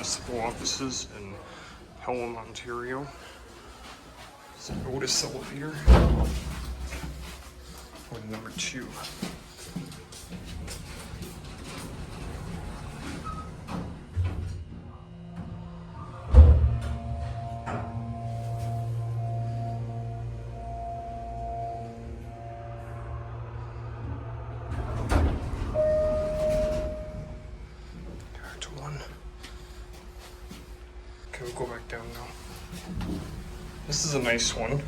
municipal offices in Pelham, Ontario. It's an Otis elevator. One number 2. Okay, we'll go back down now. This is a nice one.